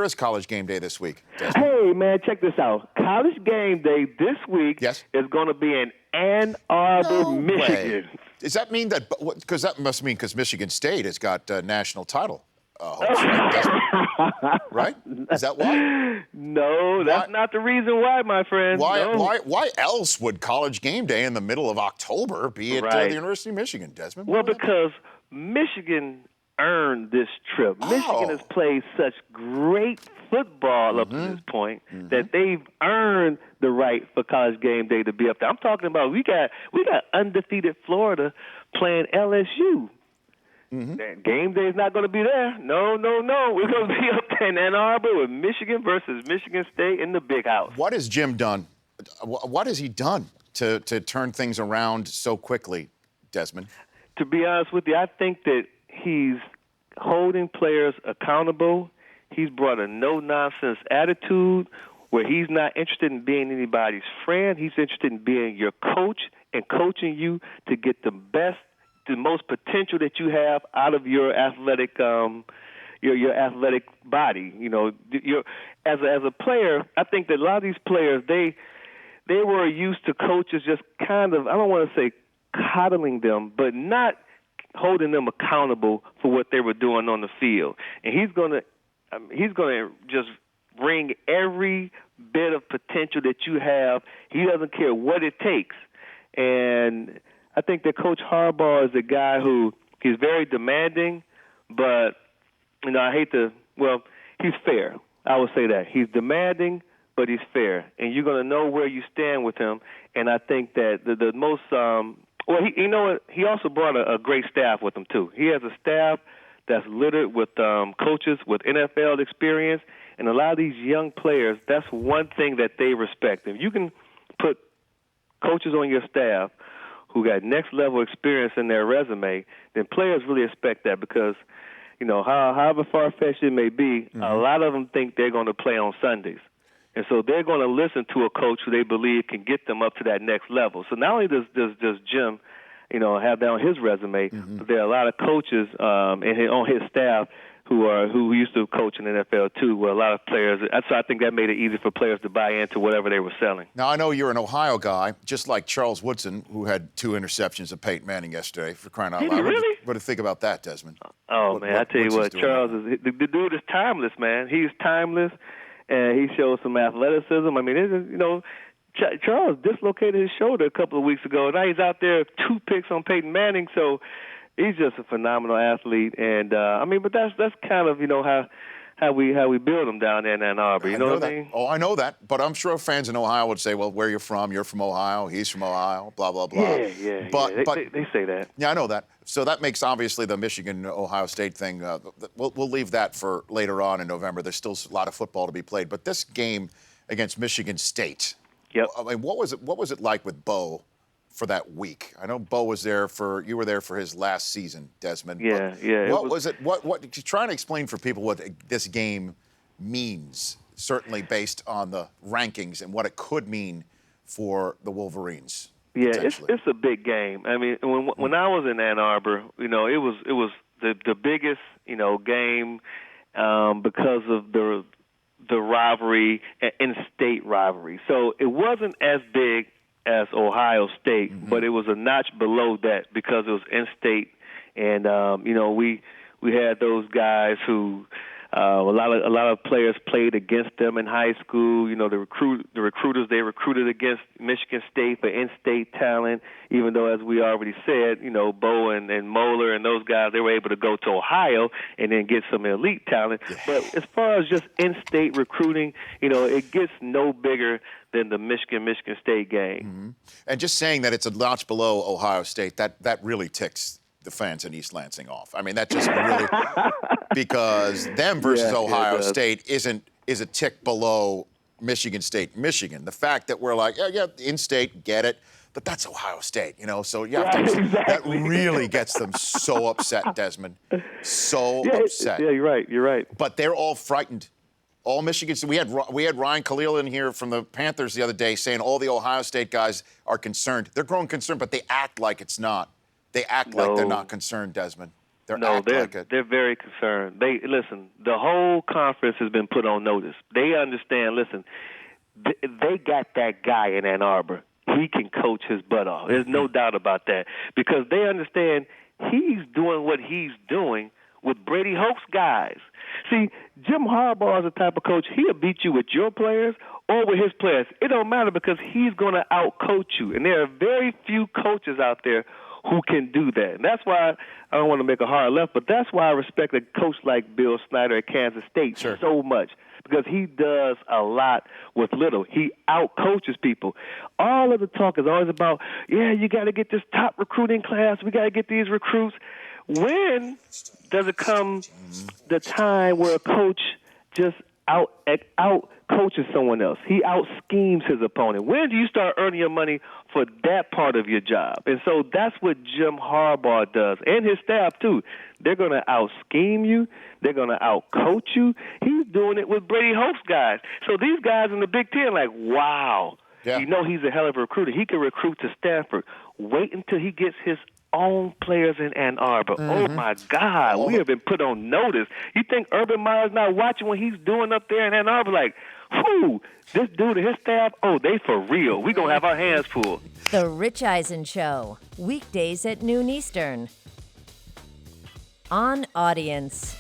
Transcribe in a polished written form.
where is College Game Day this week, Desmond? Hey, man, check this out. College Game Day this week is going to be in Ann Arbor, Michigan. Way. Does that mean that, because that must mean because Michigan State has got national title hopes, right, Desmond? Right? Is that why? No, that's not the reason why, my friend. Why else would College Game Day in the middle of October be at the University of Michigan, Desmond? Well, because Michigan earned this trip. Michigan has played such great football up to this point that they've earned the right for College Game Day to be up there. I'm talking about we got undefeated Florida playing LSU. Game Day is not going to be there. No. We're going to be up there in Ann Arbor with Michigan versus Michigan State in the Big House. What has Jim done? What has he done to turn things around so quickly, Desmond? To be honest with you, I think that he's holding players accountable. He's brought a no-nonsense attitude where he's not interested in being anybody's friend. He's interested in being your coach and coaching you to get the most potential that you have out of your athletic your athletic body. You know, as a player, I think that a lot of these players they were used to coaches just kind of, I don't want to say coddling them, but not holding them accountable for what they were doing on the field. And he's going to just bring every bit of potential that you have. He doesn't care what it takes. And I think that Coach Harbaugh is a guy who he's very demanding, but, you know, he's fair. I would say that. He's demanding, but he's fair. And you're going to know where you stand with him. And I think that the most he also brought a great staff with him, too. He has a staff that's littered with coaches with NFL experience. And a lot of these young players, that's one thing that they respect. If you can put coaches on your staff who got next-level experience in their resume, then players really expect that because, you know, however far-fetched it may be, a lot of them think they're going to play on Sundays. And so they're going to listen to a coach who they believe can get them up to that next level. So not only does Jim, you know, have that on his resume, but there are a lot of coaches on his staff who used to coach in the NFL too, where a lot of players. So I think that made it easy for players to buy into whatever they were selling. Now I know you're an Ohio guy, just like Charles Woodson, who had 2 interceptions of Peyton Manning yesterday. For crying out loud! Really? What do you think about that, Desmond? Oh man, I tell you what, Charles the dude is timeless, man. He's timeless, and he shows some athleticism. I mean, Charles dislocated his shoulder a couple of weeks ago. Now he's out there 2 picks on Peyton Manning, so he's just a phenomenal athlete. And but that's kind of, you know, how we build them down there in Ann Arbor. You know what I mean? Oh, I know that. But I'm sure fans in Ohio would say, well, where you're from, Ohio, he's from Ohio, blah, blah, blah. Yeah. But they say that. Yeah, I know that. So that makes, obviously, the Michigan-Ohio State thing, we'll leave that for later on in November. There's still a lot of football to be played. But this game against Michigan State, I mean, what was it like with Bo for that week? I know Bo was there you were there for his last season, Desmond. Yeah. What was it? What try and explain for people what this game means, certainly based on the rankings and what it could mean for the Wolverines. Yeah, it's a big game. I mean, when I was in Ann Arbor, you know, it was the biggest, you know, game because of the rivalry, in-state rivalry. So it wasn't as big as Ohio State, but it was a notch below that because it was in-state. And, you know, we had those guys who a lot of players played against them in high school. You know, the recruiters, they recruited against Michigan State for in-state talent, even though, as we already said, you know, Bo and Moeller and those guys, they were able to go to Ohio and then get some elite talent. But as far as just in-state recruiting, you know, it gets no bigger than the Michigan State game. And just saying that it's a notch below Ohio State, that really ticks the fans in East Lansing off. I mean, that just really because them versus Ohio State is a tick below Michigan State. The fact that we're like, yeah, in-state, get it, but that's Ohio State, you know. So you have to, that really gets them so upset, Desmond. So upset. Yeah, you're right. But they're all frightened. All Michigan. We had Ryan Khalil in here from the Panthers the other day saying all the Ohio State guys are concerned. They're growing concerned, but they act like it's not. They act like they're not concerned, Desmond. They're very concerned. Listen. The whole conference has been put on notice. They understand. Listen, they got that guy in Ann Arbor. He can coach his butt off. There's no doubt about that because they understand he's doing what he's doing with Brady Hoke's guys. See, Jim Harbaugh is the type of coach, he'll beat you with your players or with his players. It don't matter because he's going to out-coach you. And there are very few coaches out there who can do that. And that's why I don't want to make a hard left, but that's why I respect a coach like Bill Snyder at Kansas State so much because he does a lot with little. He out-coaches people. All of the talk is always about, you got to get this top recruiting class. We got to get these recruits. When does it come the time where a coach just out coaches someone else? He out schemes his opponent. When do you start earning your money for that part of your job? And so that's what Jim Harbaugh does, and his staff too. They're going to out scheme you. They're going to out coach you. He's doing it with Brady Hoke's guys. So these guys in the Big Ten, like, wow. Yeah. You know he's a hell of a recruiter. He can recruit to Stanford. Wait until he gets his own players in Ann Arbor. Oh, my God. We have been put on notice. You think Urban Meyer's not watching what he's doing up there in Ann Arbor? Like, whew, this dude and his staff, they for real. We're going to have our hands full. The Rich Eisen Show, weekdays at noon Eastern. On Audience.